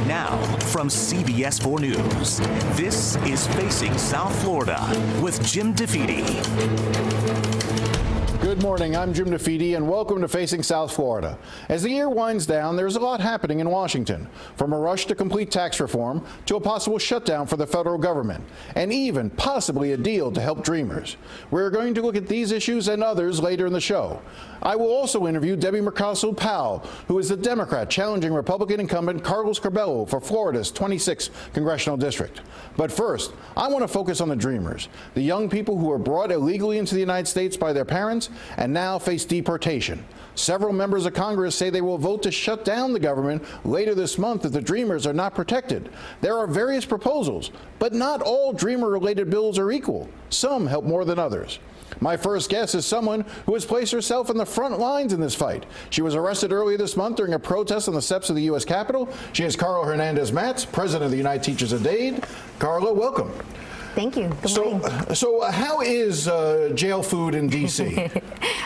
Now, from CBS 4 News, this is Facing South Florida with Jim DeFede. Good morning, I'm Jim DeFede, and welcome to Facing South Florida. As the year winds down, there's a lot happening in Washington, from a rush to complete tax reform to a possible shutdown for the federal government, and even possibly a deal to help dreamers. We're going to look at these issues and others later in the show. I will also interview Debbie Mercosur-Powell, who is the Democrat challenging Republican incumbent Carlos Curbelo for Florida's 26th congressional district. But first, I want to focus on the dreamers, the young people who were brought illegally into the United States by their parents and now face deportation. Several members of Congress say they will vote to shut down the government later this month if the dreamers are not protected. There are various proposals, but not all dreamer-related bills are equal. Some help more than others. My first guest is someone who has placed herself in the front lines in this fight. She was arrested earlier this month during a protest on the steps of the U.S. Capitol. She is Carla Hernandez-Matz, president of the United Teachers of Dade. Carla, welcome. Thank you. Good morning. So how is jail food in D.C.?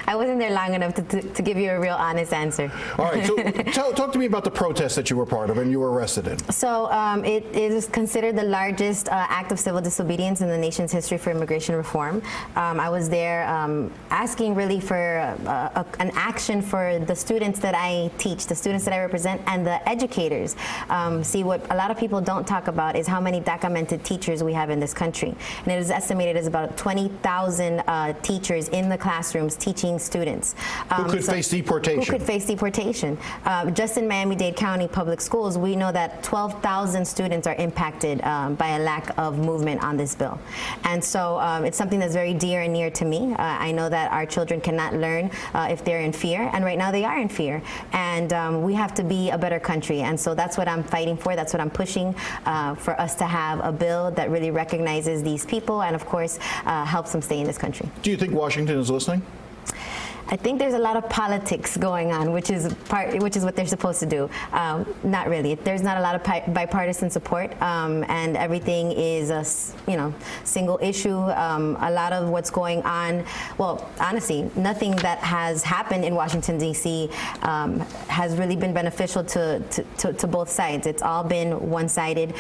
I wasn't there long enough to give you a real honest answer. All right. So talk to me about the protest that you were part of and you were arrested in. So it is considered the largest act of civil disobedience in the nation's history for immigration reform. I was there asking really for an action for the students that I teach, the students that I represent, and the educators. See, what a lot of people don't talk about is how many documented teachers we have in this country. And it is estimated as about 20,000 teachers in the classrooms teaching students. Who could face deportation? Who could face deportation. Just in Miami-Dade County Public Schools, we know that 12,000 students are impacted by a lack of movement on this bill. And so it's something that's very dear and near to me. I know that our children cannot learn if they're in fear, and right now they are in fear. And we have to be a better country. And so that's what I'm fighting for. That's what I'm pushing for us to have a bill that really recognizes these people and, of course, helps them stay in this country. Do you think Washington is listening? I think there's a lot of politics going on, which is what they're supposed to do. Not really. There's not a lot of bipartisan support, and everything is a single issue. A lot of what's going on, well, honestly, nothing that has happened in Washington D.C. Has really been beneficial to both sides. It's all been one-sided.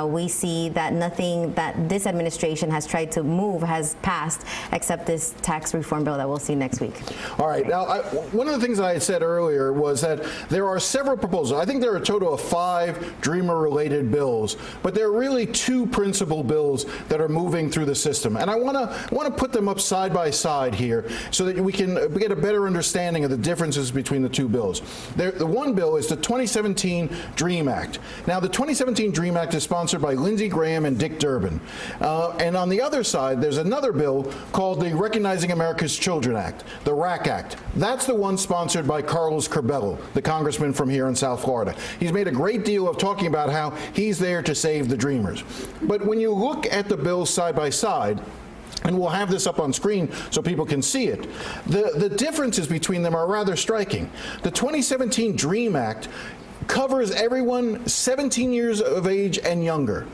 We see that nothing that this administration has tried to move has passed, except this tax reform bill that we'll see next week. All right. Now, one of the things I had said earlier was that there are several proposals. I think there are a total of 5 Dreamer-related bills, but there are really 2 principal bills that are moving through the system. And I want to put them up side by side here so that we can get a better understanding of the differences between the 2 bills. The one bill is the 2017 DREAM Act. Now, the 2017 DREAM Act is sponsored by Lindsey Graham and Dick Durbin. And on the other side, there's another bill called the Recognizing America's Children Act, the RAC Act. That's the one sponsored by Carlos Curbelo, the congressman from here in South Florida. He's made a great deal of talking about how he's there to save the dreamers. But when you look at the bills side by side, and we'll have this up on screen so people can see it, the differences between them are rather striking. The 2017 DREAM Act covers everyone 17 years of age and younger.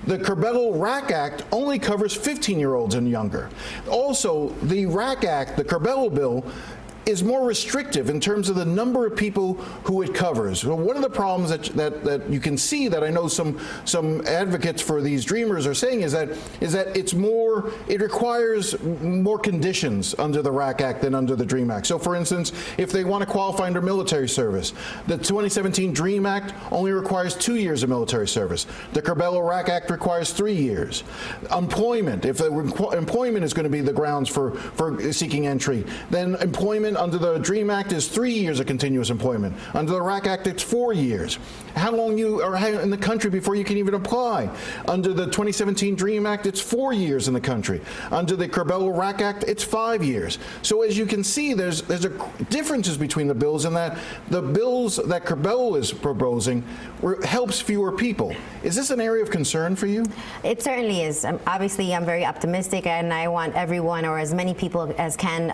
The Curbelo RAC Act only covers 15-year-olds and younger. Also, the RAC Act, the Curbelo bill, is more restrictive in terms of the number of people who it covers. Well, one of the problems that you can see that I know some advocates for these dreamers are saying is that it requires more conditions under the RAC Act than under the DREAM Act. So, for instance, if they want to qualify under military service, the 2017 DREAM Act only requires 2 years of military service. The Curbelo RAC Act requires 3 years. Employment, if employment is going to be the grounds for seeking entry, then employment under the DREAM Act is 3 years of continuous employment. Under the RAC Act, it's 4 years. How long you are in the country before you can even apply. Under the 2017 DREAM Act, it's 4 years in the country. Under the Curbelo RAC Act, it's 5 years. So as you can see, there's differences between the bills, in that the bills that Curbelo is proposing helps fewer people. Is this an area of concern for you? It certainly is. Obviously, I'm very optimistic, and I want everyone, or as many people as can,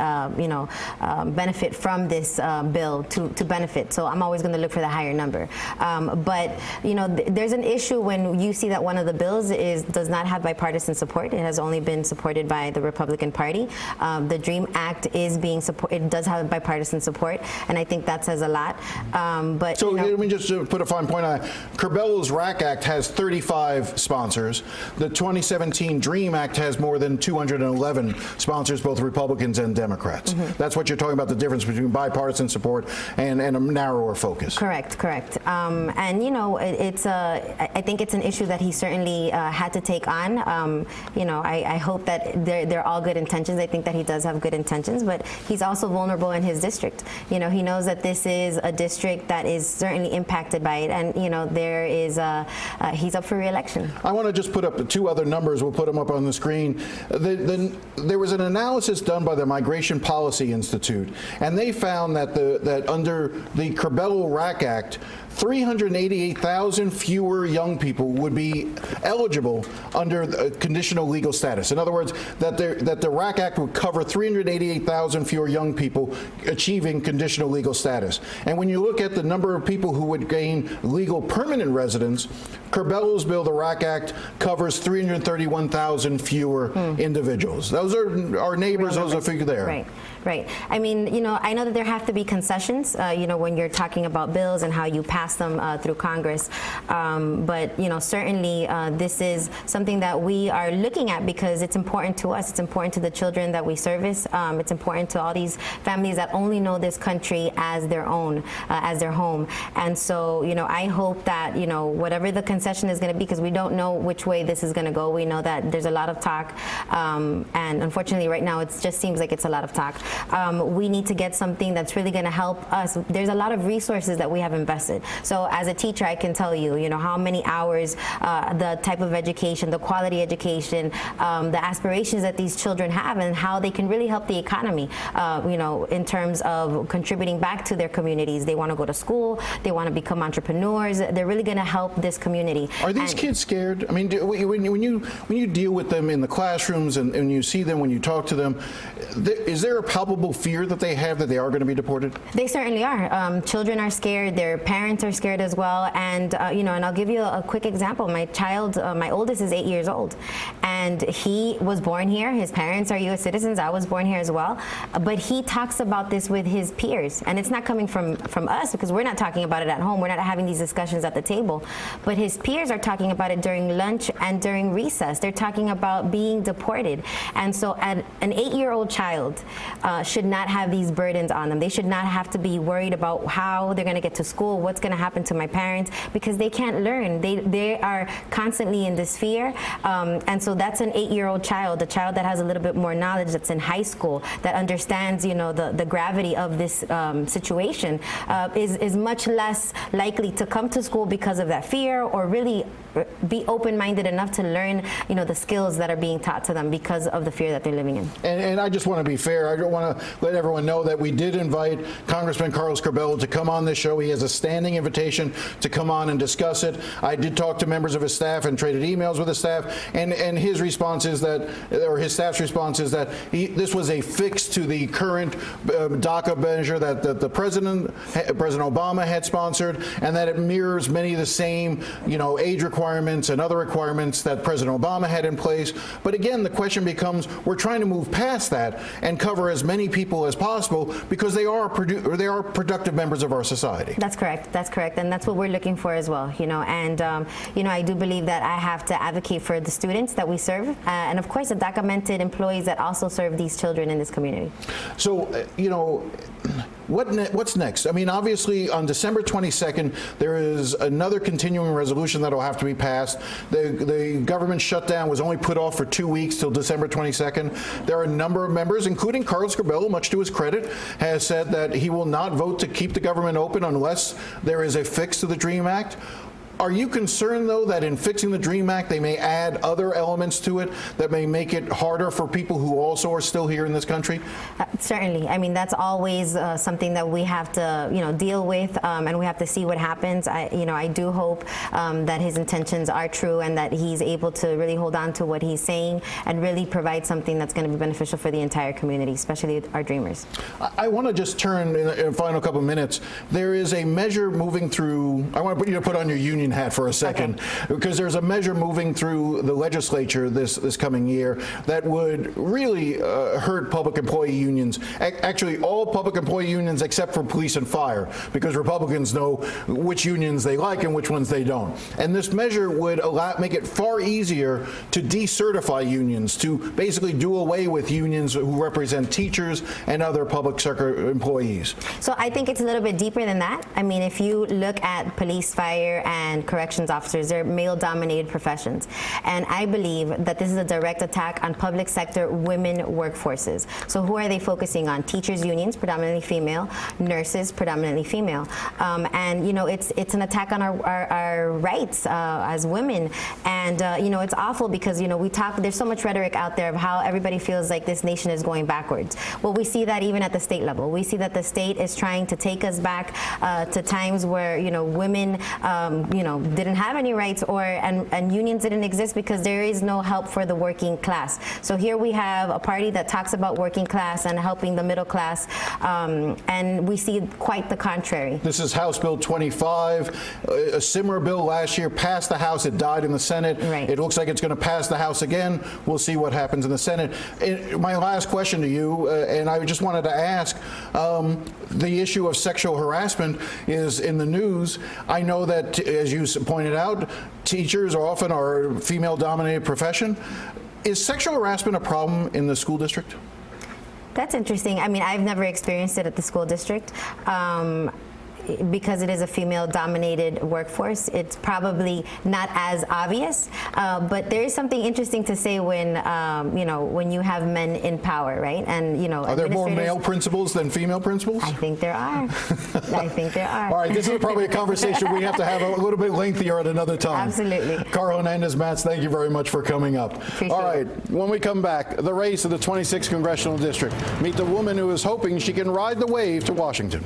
benefit from this bill to benefit. So I'm always going to look for the higher number. But there's an issue when you see that one of the bills does not have bipartisan support. It has only been supported by the Republican Party. The DREAM Act is being supported. It does have bipartisan support, and I think that says a lot. But so let me just put a fine point on it. Curbell's RAC Act has 35 sponsors. The 2017 DREAM Act has more than 211 sponsors, both Republicans and Democrats. That's what you're talking about, the difference between bipartisan support and a narrower focus. Correct. And I think it's an issue that he certainly had to take on. I hope that they're all good intentions. I think that he does have good intentions, but he's also vulnerable in his district. He knows that this is a district that is certainly impacted by it, and he's up for re-election. I want to just put up two other numbers. We'll put them up on the screen. There was an analysis done by the Migration Policy Institute, and they found that under the Curbelo RAC Act, 388,000 fewer young people would be eligible under conditional legal status. In other words, that the RAC Act would cover 388,000 fewer young people achieving conditional legal status. And when you look at the number of people who would gain legal permanent residence, Curbelo's bill, the RAC Act, covers 331,000 fewer individuals. Those are our neighbors. Those are figures there. Right. I mean, I know that there have to be concessions, when you're talking about bills and how you pass them through Congress. But, certainly this is something that we are looking at because it's important to us. It's important to the children that we service. It's important to all these families that only know this country as their own, as their home. And so, I hope that, whatever the concession is going to be, because we don't know which way this is going to go. We know that there's a lot of talk. And unfortunately, right now, it just seems like it's a lot of talk. We need to get something that's really going to help us. There's a lot of resources that we have invested. So as a teacher, I can tell you, how many hours, the type of education, the quality education, the aspirations that these children have and how they can really help the economy, in terms of contributing back to their communities. They want to go to school. They want to become entrepreneurs. They're really going to help this community. Are these kids scared? I mean, when you deal with them in the classrooms and you see them, when you talk to them, is there a palpable fear that they have that they are going to be deported? They certainly are. Children are scared. Their parents are scared as well. And, and I'll give you a quick example. My child, my oldest is 8 years old, and he was born here. His parents are U.S. citizens. I was born here as well. But he talks about this with his peers. And it's not coming from us because we're not talking about it at home. We're not having these discussions at the table. But his peers are talking about it during lunch and during recess. They're talking about being deported. And so an 8-year-old child should not have these burdens on them. They should not have to be worried about how they're going to get to school, what's going to happen to my parents, because they can't learn. They are constantly in this fear. And so that's an 8-year-old child, a child that has a little bit more knowledge, that's in high school, that understands, the gravity of this situation, is much less likely to come to school because of that fear, or really be open-minded enough to learn, the skills that are being taught to them because of the fear that they're living in. And I just want to be fair. I want to let everyone know that we did invite Congressman Carlos Curbelo to come on this show. He has a standing invitation to come on and discuss it. I did talk to members of his staff and traded emails with his staff, and his response is that, or his staff's response is that this was a fix to the current DACA measure that the President Obama had sponsored, and that it mirrors many of the same, age requirements and other requirements that President Obama had in place. But again, the question becomes, we're trying to move past that and cover as many people as possible because they are productive members of our society. That's correct. And that's what we're looking for as well, And, I do believe that I have to advocate for the students that we serve and, of course, the documented employees that also serve these children in this community. So, what's next? I mean, obviously, on December 22nd, there is another continuing resolution that will have to be passed. The government shutdown was only put off for 2 weeks till December 22nd. There are a number of members, including Carlos Curbelo, much to his credit, has said that he will not vote to keep the government open unless there is a fix to the DREAM Act. Are you concerned, though, that in fixing the DREAM Act, they may add other elements to it that may make it harder for people who also are still here in this country? Certainly. I mean, that's always something that we have to, deal with, and we have to see what happens. I do hope that his intentions are true and that he's able to really hold on to what he's saying and really provide something that's going to be beneficial for the entire community, especially our dreamers. I want to just turn in a final couple of minutes. There is a measure moving through. I want you to put on your union hat for a second, because there's a measure moving through the legislature this coming year that would really hurt public employee unions. Actually, all public employee unions except for police and fire, because Republicans know which unions they like and which ones they don't. And this measure would make it far easier to decertify unions, to basically do away with unions who represent teachers and other public sector employees. So I think it's a little bit deeper than that. I mean, if you look at police, fire, and corrections officers, they're male-dominated professions. And I believe that this is a direct attack on public sector women workforces. So who are they focusing on? Teachers unions, predominantly female, nurses, predominantly female. And, it's an attack on our rights as women. And, it's awful because, there's so much rhetoric out there of how everybody feels like this nation is going backwards. Well, we see that even at the state level. We see that the state is trying to take us back to times where, women, didn't have any rights and unions didn't exist because there is no help for the working class. So here we have a party that talks about working class and helping the middle class, and we see quite the contrary. This is House Bill 25. A similar bill last year passed the House. It died in the Senate. Right. It looks like it's going to pass the House again. We'll see what happens in the Senate. My last question to you, and I just wanted to ask, the issue of sexual harassment is in the news. I know that, as you pointed out, teachers are often a female-dominated profession. Is sexual harassment a problem in the school district? That's interesting. I mean, I've never experienced it at the school district. Because it is a female-dominated workforce, it's probably not as obvious. But there is something interesting to say when, when you have men in power, right? And, are there more male principals than female principals? I think there are. I think there are. All right, this is probably a conversation we have to have a little bit lengthier at another time. Absolutely. Carl Hernandez-Matz, thank you very much for coming up. Appreciate All right, when we come back, the race of the 26th Congressional District. Meet the woman who is hoping she can ride the wave to Washington.